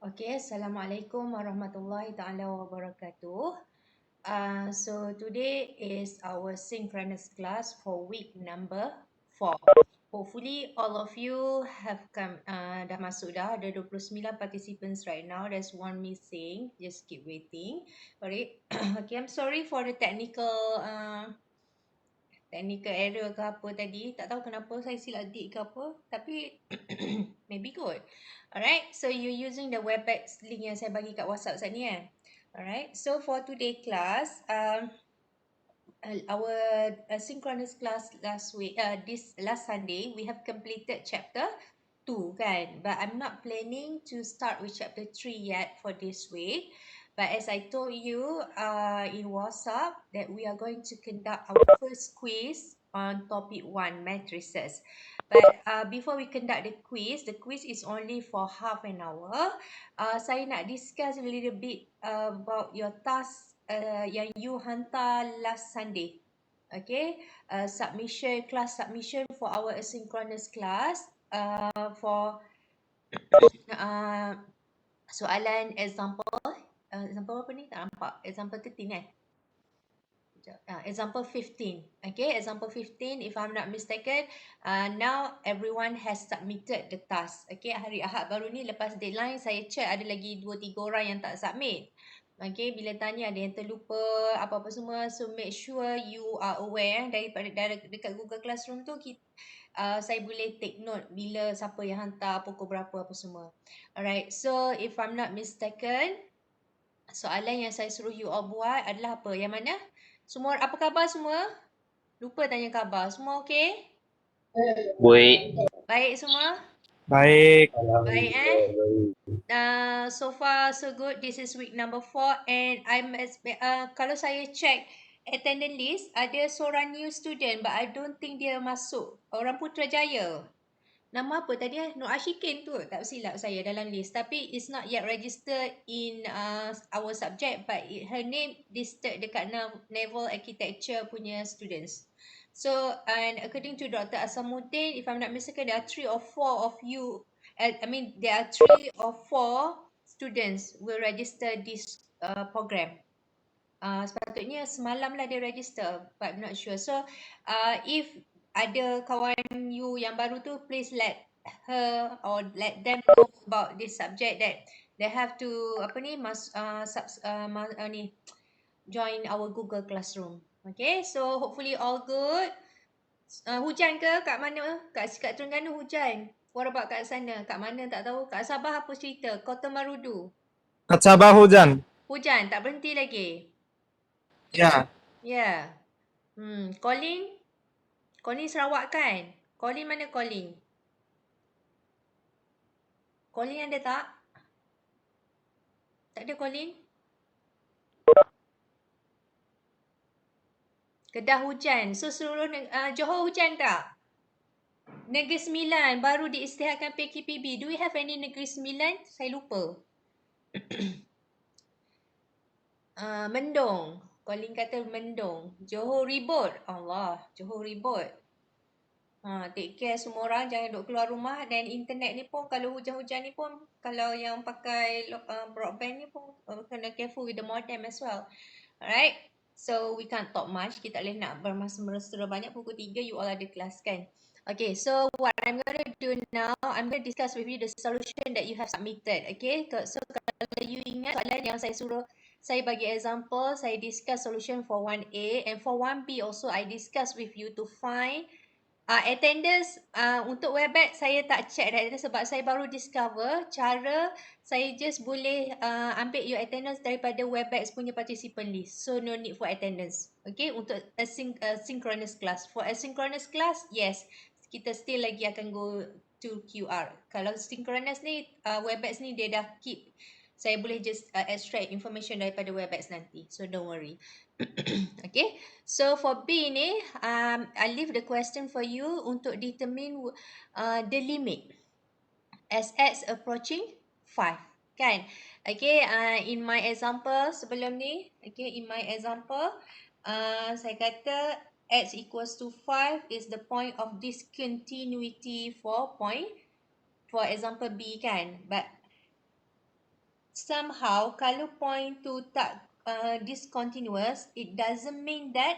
Okay, Assalamualaikum warahmatullahi taala wabarakatuh. So today is our synchronous class for week number 4. Hopefully all of you have come dah masuk dah. Ada 29 participants right now. There's one missing. Just keep waiting. Alright. Okay, I'm sorry for the technical error ke apa tadi. Tak tahu kenapa saya silap date ke apa. Tapi maybe good. Alright, so you're using the Webex link yang saya bagi kat WhatsApp saat ni kan. Alright, so for today class, our synchronous class this last Sunday, we have completed chapter 2 kan. But I'm not planning to start with chapter 3 yet for this week. But as I told you in WhatsApp that we are going to conduct our first quiz on topic 1, matrices. But before we conduct the quiz is only for half an hour. Saya nak discuss a little bit about your task yang you hantar last Sunday. Okay, class submission for our asynchronous class for soalan example apa ni? Tak nampak. Example 13 kan? Example 15. Okay, example 15 if I'm not mistaken. Now everyone has submitted the task. Okay, hari Ahad baru ni lepas deadline saya check ada lagi 2-3 orang yang tak submit. Okay, bila tanya ada yang terlupa apa-apa semua. So make sure you are aware daripada dekat Google Classroom tu saya boleh take note bila siapa yang hantar pukul berapa apa semua. Alright, so if I'm not mistaken, soalan yang saya suruh you all buat adalah apa? Yang mana? Semua apa khabar semua? Lupa tanya khabar. Semua okey? Baik. Baik semua? Baik. Baik so far so good. This is week number 4 and kalau saya check attendance list ada seorang new student but I don't think dia masuk. Orang Putrajaya. Nama apa tadi? Nur Ashikin tu. Tak silap saya dalam list. Tapi it's not yet registered in our subject. But her name listed dekat Naval Architecture punya students. So, and according to Dr. Asamuddin, if I'm not mistaken, there are 3 or 4 of you. There are 3 or 4 students will register this program. Sepatutnya semalam lah dia register. But I'm not sure. So, if ada kawan you yang baru tu, please let her or let them know about this subject that they have to join our Google Classroom. Okay, so hopefully all good. Hujan ke kat mana? Kat Terengganu hujan. What about kat sana? Kat mana tak tahu. Kat Sabah apa cerita? Kota Marudu. Kat Sabah hujan. Hujan tak berhenti lagi. Ya. Ya. Colin Sarawak kan? Colin mana Colin? Colin ada tak? Tak ada Colin? Kedah hujan. So seluruh Johor hujan tak? Negeri Sembilan baru diisytiharkan PKPB. Do we have any Negeri Sembilan? Saya lupa. Mendung. Colin kata mendung. Johor ribut. Allah, Johor ribut. Take care semua orang, jangan duduk keluar rumah. Dan internet ni pun kalau hujan-hujan ni pun, kalau yang pakai broadband ni pun kena careful with the modem as well. Alright, so we can't talk much. Kita tak boleh nak bermesra banyak. Pukul 3 you all ada kelas kan. Okay, so what I'm going to do now, I'm going to discuss with you the solution that you have submitted. Okay, so kalau you ingat soalan yang saya bagi example, saya discuss solution for 1A and for 1B also I discuss with you to find attendance. Untuk Webex saya tak check attendance sebab saya baru discover cara saya just boleh ambil your attendance daripada Webex punya participant list. So no need for attendance. Okay, untuk synchronous class. For asynchronous class, yes, kita still lagi akan go to QR. Kalau synchronous ni, Webex ni dia dah keep. Saya boleh just extract information daripada Webex nanti. So don't worry. Okay, so for B ni, I leave the question for you untuk determine the limit as x approaching 5, kan? Okay, in my example sebelum ni, okay, in my example, saya kata x equals to 5 is the point of discontinuity for example B kan? But somehow kalau point tu tak discontinuous, it doesn't mean that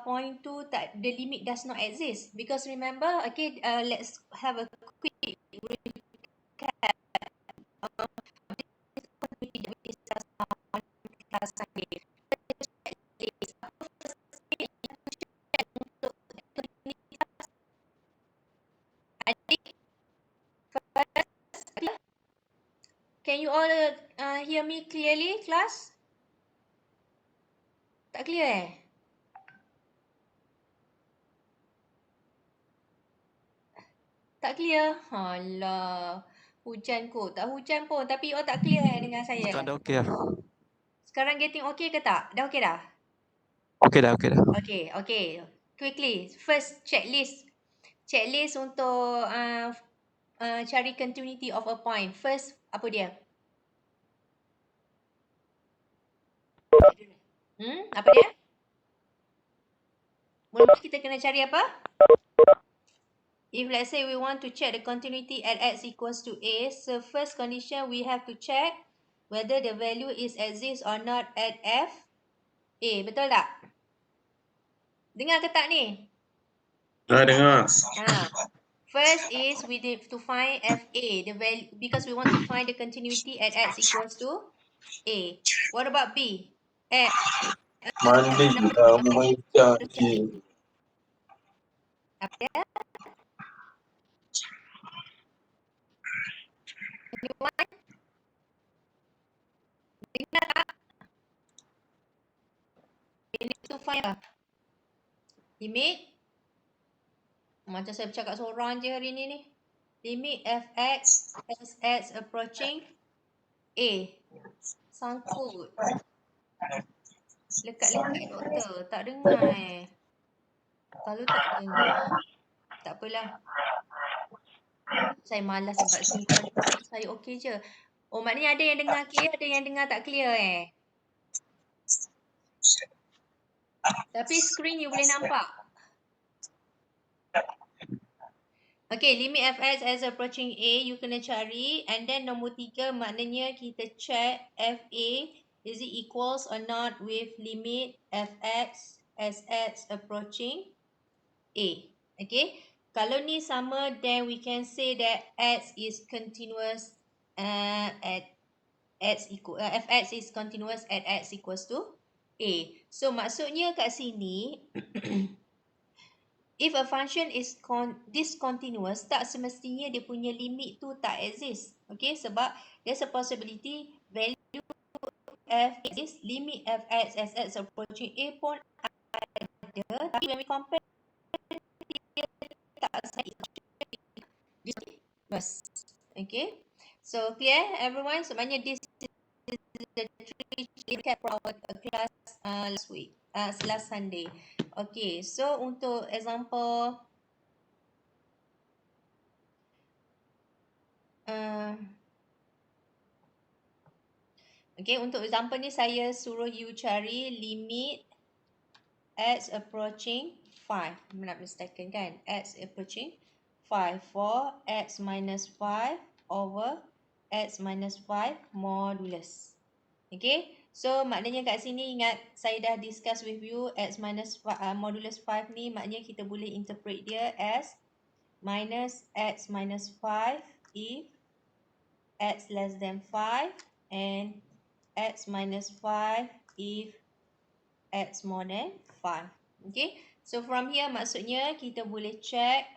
point tu tak, the limit does not exist, because remember, okay, let's have a quick recap of this continuity that we discussed on class Sunday. Adik, first, can you all hear me clearly, class? Tak clear Tak clear? Alah, hujan kot. Tak hujan pun, tapi tak clear dengan saya. Tak ada okey lah. Sekarang getting okay ke tak? Dah okay dah? Okey dah, okey dah. Okay. Quickly, first checklist. Checklist untuk cari continuity of a point. First, apa dia? Apa dia? Mula-mula kita kena cari apa? If let's say we want to check the continuity at x equals to a, so first condition we have to check whether the value is exists or not at f a. Betul tak? Dengar ke tak ni? Dengar. First is we need to find fa, the value, because we want to find the continuity at x equals to a. What about b? Mandi menjadi. Apa dia? Anyone? Dengar tak? We need to find a limit. Macam saya bercakap seorang je hari ni. Limit fx as x approaching a. Sangkut. Lekat-lekat doktor. Tak dengar Kalau tak dengar, tak apalah. Saya malas buat Synchronous. Saya okey je. Oh, maknanya ada yang dengar clear, ada yang dengar tak clear Tapi screen you boleh nampak. Okay, limit fx as approaching a, you kena cari. And then nombor 3, maknanya kita check fa is it equals or not with limit fx as x approaching a. Okay, kalau ni sama, then we can say that x is continuous at x equal fx is continuous at x equals to a. So maksudnya kat sini if a function is discontinuous, tak semestinya dia punya limit tu tak exist. Okay, sebab there's a possibility value f is limit fx as x approaching a pun ada, tapi when we compare dia tak discontinuous. Okay, so clear everyone? Sebenarnya this is the recap from our class last week, last Sunday. Okay, so untuk example okay, untuk example ni saya suruh you cari limit x approaching 5. Not mistaken kan? X approaching 5 for x minus 5 over x minus 5 modulus. Okay, so maknanya kat sini ingat saya dah discuss with you x minus 5, modulus 5 ni maknanya kita boleh interpret dia as minus x minus 5 if x less than 5 and x minus 5 if x more than 5. Okay, so from here maksudnya kita boleh check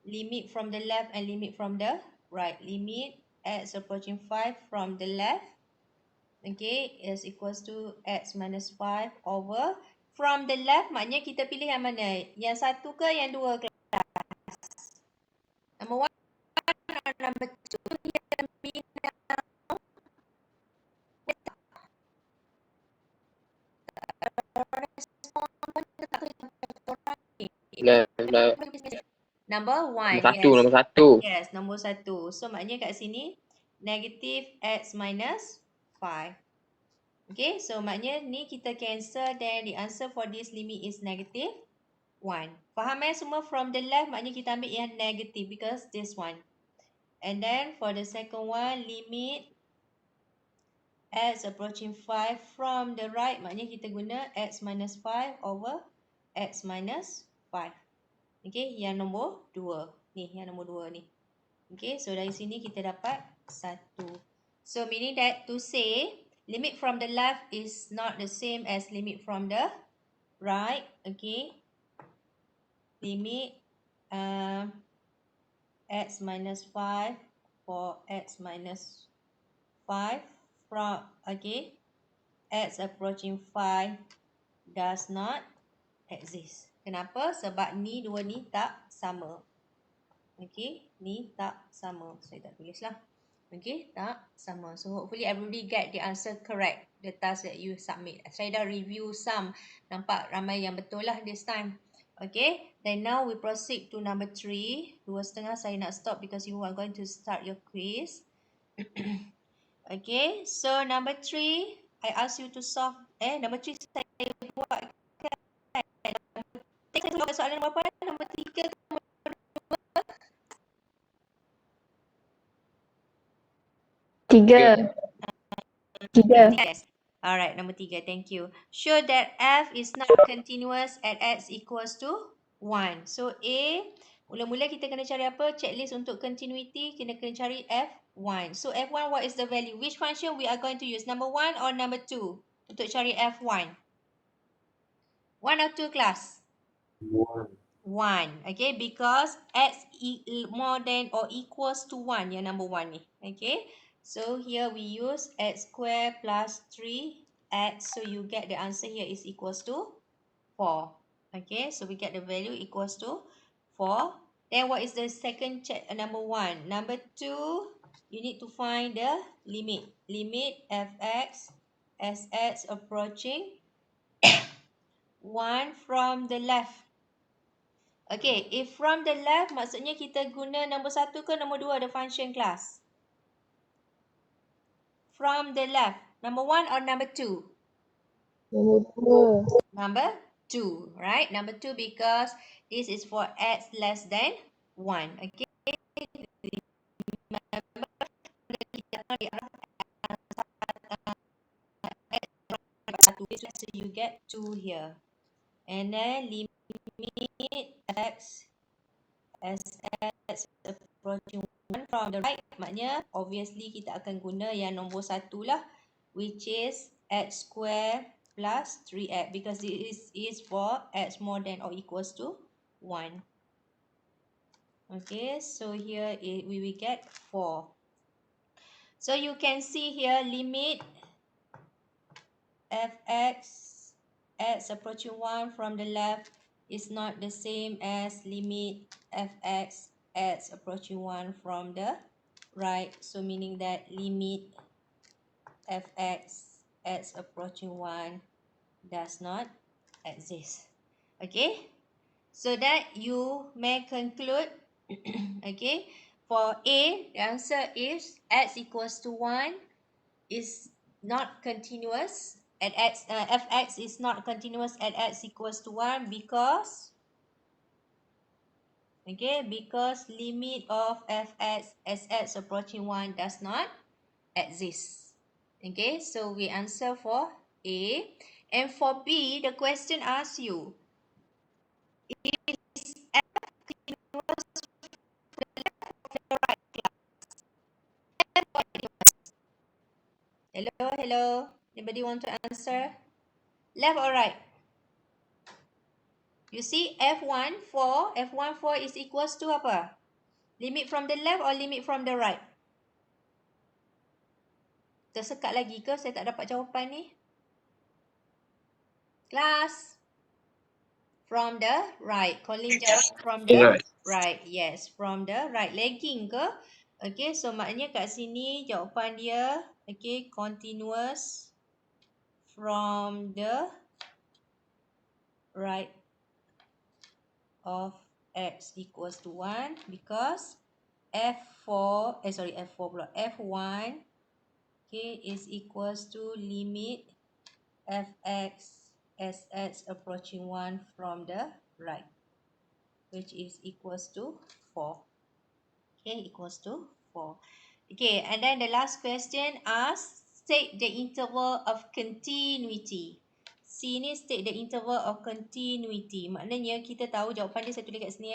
limit from the left and limit from the right. Limit x approaching 5 from the left, okay, is equals to x minus 5 over, from the left maknanya kita pilih yang mana? Yang satu ke yang dua kelas? Number 1 or number 2? Number 1, yes. Nombor satu. Yes, nombor 1. So maknanya kat sini negative x minus 5. Okay, so maknanya ni kita cancel, then the answer for this limit is negative 1. Faham semua? From the left maknanya kita ambil yang negative because this one. And then for the second one, limit x approaching 5 from the right, maknanya kita guna x minus 5 over x minus 5. Okay, yang nombor 2. Ni, yang nombor 2 ni. Okay, so dari sini kita dapat 1. So, meaning that to say, limit from the left is not the same as limit from the right. Okay. Limit x minus 5 for x minus 5 from, okay, x approaching 5 does not exist. Kenapa? Sebab ni dua ni tak sama. Okay, ni tak sama. Saya tak tulis lah. Okay, tak sama. So hopefully everybody get the answer correct. The task that you submit. Saya dah review some. Nampak ramai yang betul lah this time. Okay, then now we proceed to number 3. 2.5 saya nak stop because you are going to start your quiz. Okay, so number 3, I ask you to solve. Number 3 saya buat. Saya buat soalan berapa? Nombor 3 ke? Tiga. Yes. Alright, number 3. Thank you. Show that f is not continuous at x equals to 1. So A, mula-mula kita kena cari apa? Checklist untuk continuity, kita kena cari f1. So f1, what is the value? Which function we are going to use? Number 1 or number 2? Untuk cari f1. 1 or 2 class? 1. Okay, because x more than or equals to 1, yang number 1 ni. Okay, so here we use x square plus 3x. So you get the answer here is equals to 4. Okay, so we get the value equals to 4. Then what is the second check? Number 1. Number 2, you need to find the limit. Limit fx as x approaching 1 from the left. Okay, if from the left, maksudnya kita guna nombor 1 ke nombor 2 the function class? From the left, number 1 or number 2? Number 2, right? Number 2 because this is for x less than 1. Okay. So you get 2 here. And then limit x as x approaching 1 from the right, maknanya obviously kita akan guna yang nombor 1 lah, which is x square plus 3x because this is for x more than or equals to 1. Okay, so here we will get 4. So you can see here limit fx x approaching 1 from the left is not the same as limit fx x approaching 1 from the right. So meaning that limit fx x approaching 1 does not exist. Okay, so that you may conclude. Okay, for A, the answer is x equals to 1 is not continuous at x, fx is not continuous at x equals to 1 because, okay, because limit of fx as x approaching 1 does not exist. Okay, so we answer for A. And for B, the question asks you, is f continuous to the left or the right class? Hello? Anybody want to answer? Left or right? You see F1, 4. F1, 4 is equals to apa? Limit from the left or limit from the right? Tersekat lagi ke? Saya tak dapat jawapan ni. Class. From the right. Colin jawab from the right. Yes, from the right. Lagging ke? Okay, so maknanya kat sini jawapan dia, okay, continuous from the right of x equals to 1 because F4 pula, F1, okay, is equals to limit fx as x approaching 1 from the right, which is equals to 4. Okay, equals to 4. Okay, and then the last question asks, state the interval of continuity. C ni state the interval of continuity. Maknanya kita tahu jawapan dia, saya tulis kat sini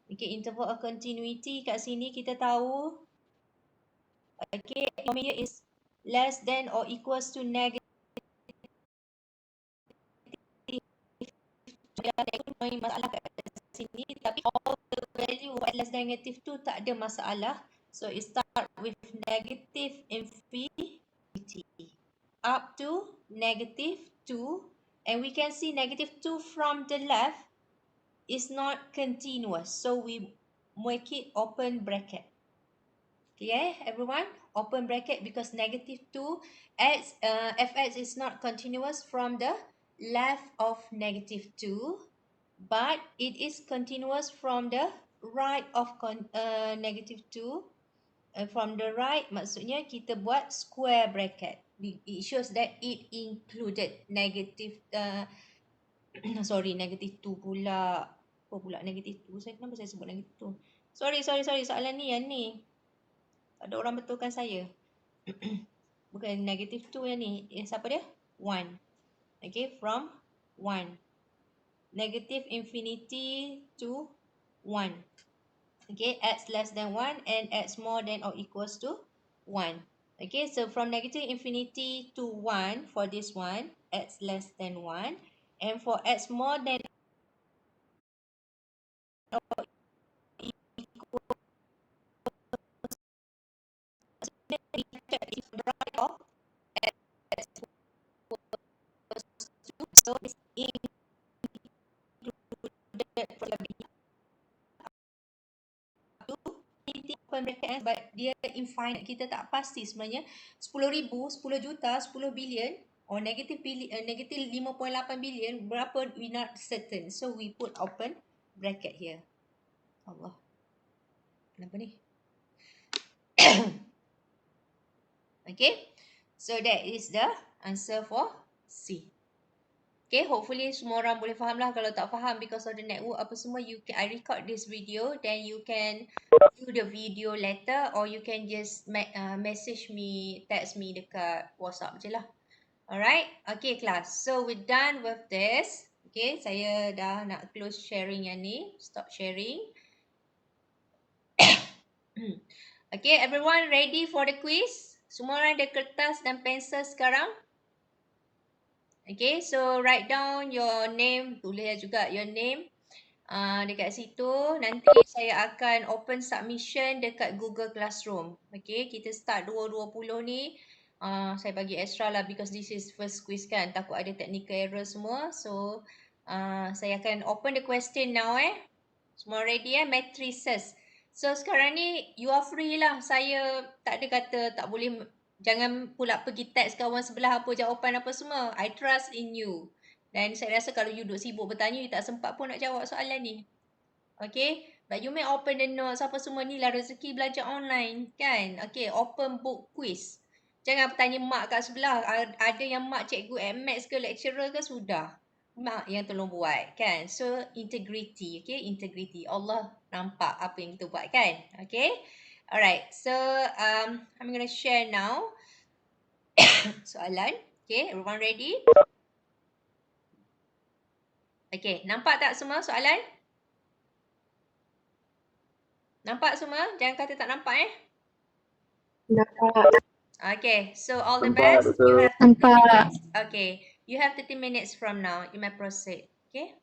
Okay, interval of continuity kat sini kita tahu. Okay, polynomial is less than or equals to negative. Masalah kat sini, tapi all the value less than negative 2 tak ada masalah. So it start with negative infinity up to negative 2, and we can see negative 2 from the left is not continuous, so we make it open bracket. Okay, everyone, open bracket, because negative 2 fx is not continuous from the left of negative 2, but it is continuous from the right of negative 2. From the right, maksudnya kita buat square bracket. It shows that it included negative, sorry, negative 2 pula. Apa pula negative 2? Kenapa saya sebut negative 2? Sorry. Soalan ni yang ni. Tak ada orang betulkan saya. Bukan negative 2 yang ni. Siapa dia? 1. Okay, from 1. Negative infinity to 1. Okay, x less than 1 and x more than or equals to 1. Okay, so from negative infinity to 1 for this one, x less than 1. And for x more than or equal to right of x equals to, so it's included for the open bracket, but dia infinite, kita tak pasti sebenarnya 10,000, 10 juta, 10 bilion or negative 5.8 bilion, berapa, we not certain, so we put open bracket here. Allah, kenapa ni? Okay, so that is the answer for C. Okay, hopefully semua orang boleh faham lah. Kalau tak faham because of the network apa semua, I record this video, then you can view the video later, or you can just message me, text me dekat WhatsApp je lah. Alright, okay class. So we're done with this. Okay, saya dah nak close sharing yang ni. Stop sharing. Okay, everyone ready for the quiz? Semua orang ada kertas dan pensel sekarang? Okay, so write down your name, tulis juga your name dekat situ. Nanti saya akan open submission dekat Google Classroom. Okay, kita start 2.20 ni. Saya bagi extra lah because this is first quiz kan. Takut ada technical error semua. So, saya akan open the question now Semua ready matrices. So, sekarang ni you are free lah. Saya tak ada kata tak boleh. Jangan pula pergi text kawan sebelah apa jawapan apa semua. I trust in you. Dan saya rasa kalau you duduk sibuk bertanya, you tak sempat pun nak jawab soalan ni. Okay. But you may open the notes apa semua ni lah rezeki belajar online kan. Okay. Open book quiz. Jangan bertanya mak kat sebelah. Ada yang mak cikgu at maths ke lecturer ke, sudah. Mak yang tolong buat kan. So integrity. Okay. Integrity. Allah nampak apa yang kita buat kan. Okay. Alright, so I'm going to share now soalan. Okay, everyone ready? Okay, nampak tak semua soalan? Nampak semua? Jangan kata tak nampak Nampak. Okay, so all the Nampak, best. betul. You have 30 Nampak. minutes. Okay, you have 30 minutes from now. You may proceed. Okay.